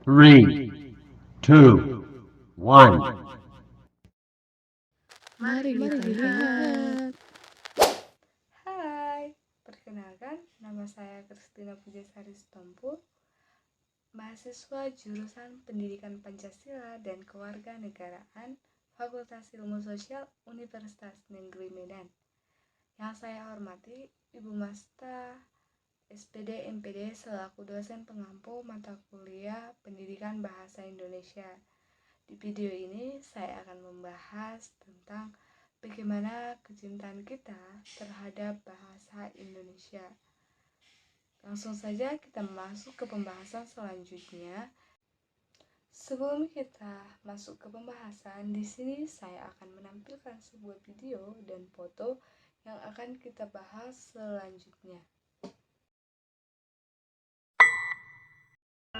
Three, two, one. Mari kita lihat. Hai, perkenalkan nama saya Kristina Pujasari Stompu, mahasiswa jurusan Pendidikan Pancasila dan Kewarganegaraan Fakultas Ilmu Sosial Universitas Negeri Medan. Yang saya hormati Ibu Masta SPD MPD selaku dosen pengampu mata kuliah Pendidikan Bahasa Indonesia. Di video ini saya akan membahas tentang bagaimana kecintaan kita terhadap bahasa Indonesia. Langsung saja kita masuk ke pembahasan selanjutnya. Sebelum kita masuk ke pembahasan, di sini saya akan menampilkan sebuah video dan foto yang akan kita bahas selanjutnya.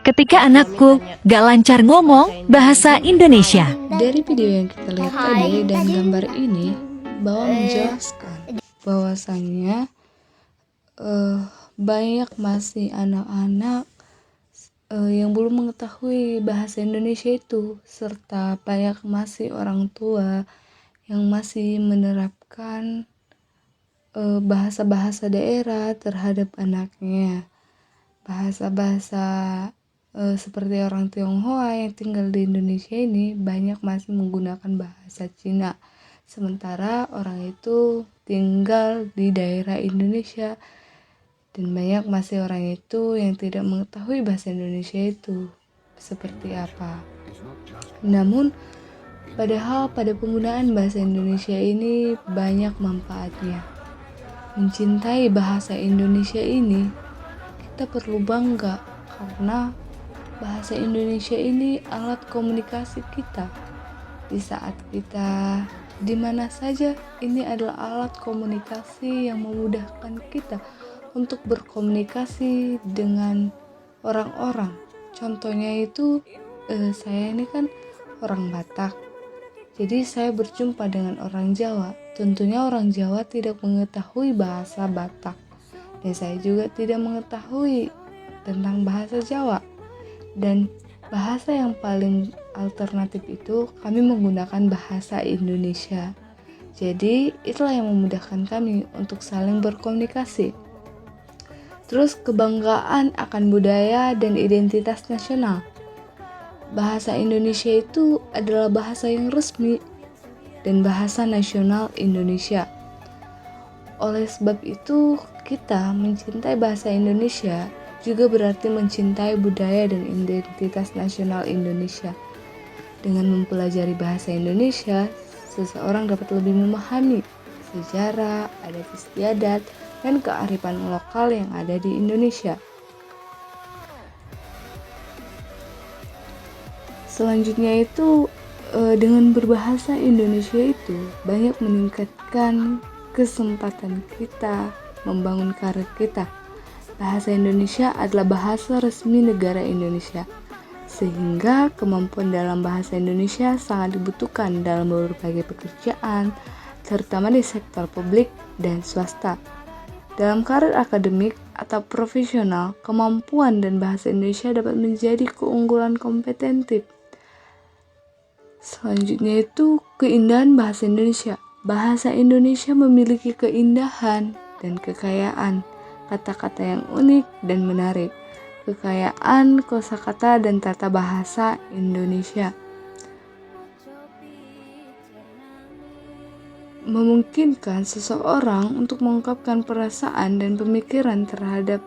Ketika anakku gak lancar ngomong bahasa Indonesia. Dari video yang kita lihat tadi dan gambar ini bahwa menjelaskan bahwasannya banyak masih anak-anak yang belum mengetahui bahasa Indonesia itu, serta banyak masih orang tua yang masih menerapkan bahasa-bahasa daerah terhadap anaknya. Bahasa-bahasa seperti orang Tionghoa yang tinggal di Indonesia ini banyak masih menggunakan bahasa Cina, sementara orang itu tinggal di daerah Indonesia dan banyak masih orang itu yang tidak mengetahui bahasa Indonesia itu seperti apa. Namun padahal pada penggunaan bahasa Indonesia ini banyak manfaatnya. Mencintai bahasa Indonesia ini kita perlu bangga karena bahasa Indonesia ini alat komunikasi kita. Di saat kita di mana saja, ini adalah alat komunikasi yang memudahkan kita untuk berkomunikasi dengan orang-orang. Contohnya itu saya ini kan orang Batak. Jadi saya berjumpa dengan orang Jawa. Tentunya orang Jawa tidak mengetahui bahasa Batak. Dan saya juga tidak mengetahui tentang bahasa Jawa. Dan bahasa yang paling alternatif itu kami menggunakan bahasa Indonesia. Jadi itulah yang memudahkan kami untuk saling berkomunikasi. Terus kebanggaan akan budaya dan identitas nasional. Bahasa Indonesia itu adalah bahasa yang resmi dan bahasa nasional Indonesia. Oleh sebab itu kita mencintai bahasa Indonesia juga berarti mencintai budaya dan identitas nasional Indonesia. Dengan mempelajari bahasa Indonesia, seseorang dapat lebih memahami sejarah, adat istiadat, dan kearifan lokal yang ada di Indonesia. Selanjutnya itu, dengan berbahasa Indonesia itu banyak meningkatkan kesempatan kita membangun karir kita. Bahasa Indonesia adalah bahasa resmi negara Indonesia, sehingga kemampuan dalam bahasa Indonesia sangat dibutuhkan dalam berbagai pekerjaan, terutama di sektor publik dan swasta. Dalam karir akademik atau profesional, kemampuan dan bahasa Indonesia dapat menjadi keunggulan kompetitif. Selanjutnya itu keindahan bahasa Indonesia. Bahasa Indonesia memiliki keindahan dan kekayaan kata-kata yang unik dan menarik, kekayaan kosakata dan tata bahasa Indonesia. Memungkinkan seseorang untuk mengungkapkan perasaan dan pemikiran terhadap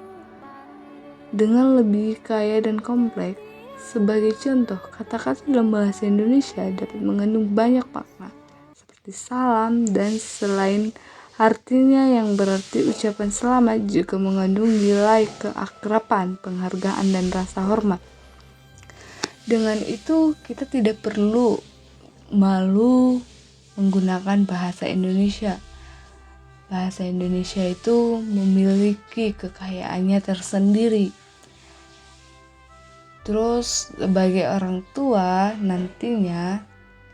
dengan lebih kaya dan kompleks. Sebagai contoh, kata-kata dalam bahasa Indonesia dapat mengandung banyak makna, seperti salam dan selain artinya yang berarti ucapan selamat juga mengandung nilai keakraban, penghargaan, dan rasa hormat. Dengan itu, kita tidak perlu malu menggunakan bahasa Indonesia. Bahasa Indonesia itu memiliki kekayaannya tersendiri. Terus, sebagai orang tua nantinya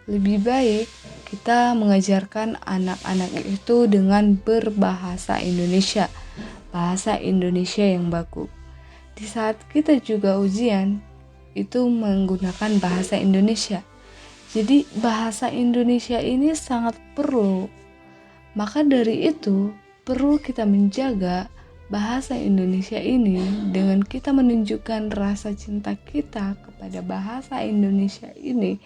lebih baik kita mengajarkan anak-anak itu dengan berbahasa Indonesia, bahasa Indonesia yang baku. Di saat kita juga ujian, itu menggunakan bahasa Indonesia. Jadi bahasa Indonesia ini sangat perlu. Maka dari itu perlu kita menjaga bahasa Indonesia ini dengan kita menunjukkan rasa cinta kita kepada bahasa Indonesia ini.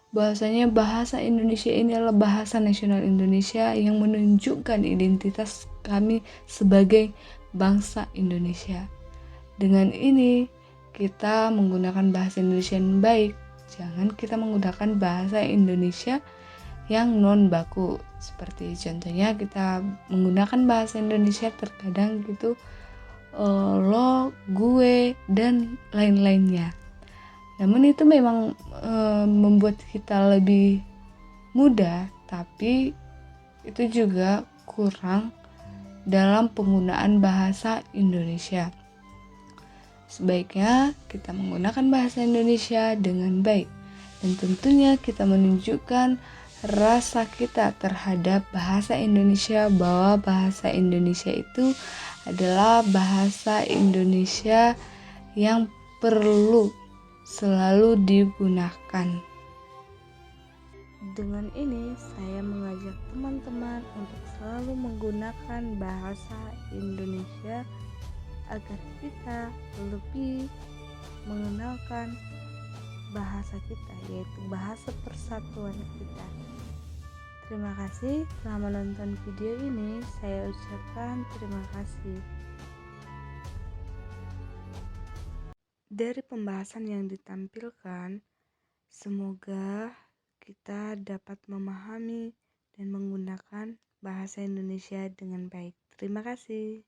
Bahwasanya bahasa Indonesia ini adalah bahasa nasional Indonesia yang menunjukkan identitas kami sebagai bangsa Indonesia. Dengan ini kita menggunakan bahasa Indonesia yang baik. Jangan kita menggunakan bahasa Indonesia yang non baku. Seperti contohnya kita menggunakan bahasa Indonesia terkadang gitu lo, gue, dan lain-lainnya. Namun itu memang membuat kita lebih mudah, tapi itu juga kurang dalam penggunaan bahasa Indonesia. Sebaiknya kita menggunakan bahasa Indonesia dengan baik, dan tentunya kita menunjukkan rasa kita terhadap bahasa Indonesia, bahwa bahasa Indonesia itu adalah bahasa Indonesia yang perlu selalu digunakan. Dengan ini saya mengajak teman-teman untuk selalu menggunakan bahasa Indonesia agar kita lebih mengenalkan bahasa kita, yaitu bahasa persatuan kita. Terima kasih telah menonton video ini. Saya ucapkan terima kasih. Dari pembahasan yang ditampilkan, semoga kita dapat memahami dan menggunakan bahasa Indonesia dengan baik. Terima kasih.